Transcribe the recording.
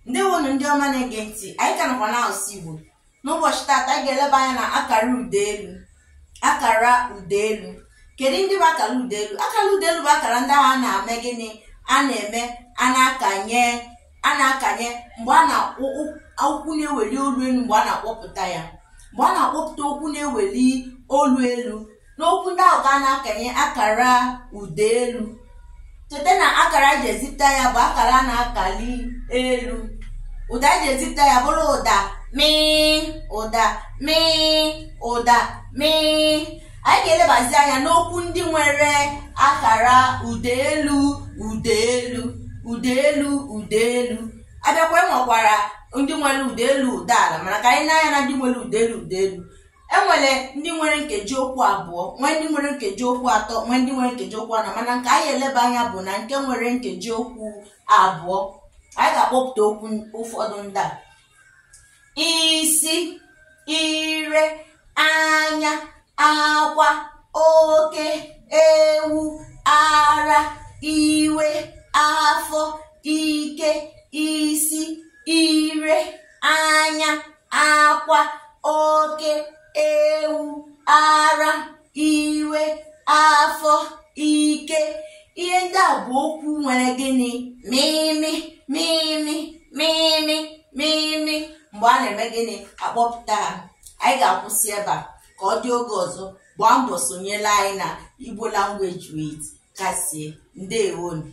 Ndewonu ndị ọma na-ege ntị, anyị ka nọkwa n'asụsụ Igbo. N'ụbọchị taata anyị ga-eleba anya na akara udeelu. Akara udeelu. Kedu ndị bụ akara udeelu? Akara udeelu bụ akara ndị agha na-eme gịnị? A na-eme a na-akanye mgbe a na-akpọ okwu na-eweli olu elu mgbe a na-akpọpụta ya. Mgbe a na-akpọpụta okwu na-eweli olu elu, n'okwu ndị ahụ ka a na-akanye akara udeelu. Cheta na akara eji ezipụta ya bụ akara na-akali elu. Ụda eji ezipụta ya bụrụ ụda mii, ụda mii, ụda mii. Anyị ga-elebazi anya n'okwu ndị nwere akara udeelu, udeelu, udeelu, udeelu. Abịakwa enwekwara ndị nwere udeelu udeala, mana ka anyị na-anya na ndị nwere udeelu udeelu. Enwere ndị nwere nkeji okwu abụọ, nwee ndị nwere nkeji okwu atọ, nwee ndị nwere nkeji okwu anọ, mana nke anyị eleba anya bụ na nke nwere nkeji okwu abụọ. Anyị ga-akpọpụta okwu ụfọdụ ndị a: isi, ire, anya, akwa, oke, ewu, ara, iwe, afọ, ike, isi, ire, anya, akwa, oke, ewu, ara, iwe, afọ, ike. Ihe ndị a bụ okwu nwere gịnị? Mimi, mimi, mimi, mimi. Mgbe a na-eme gịnị? Akpọpụta ha. Anyị ga-akwụsị ebe a ka ọ dị oge ọzọ. Gbaa mbọ sonyela anyị na Igbo Language with Kasie. Ndewonu.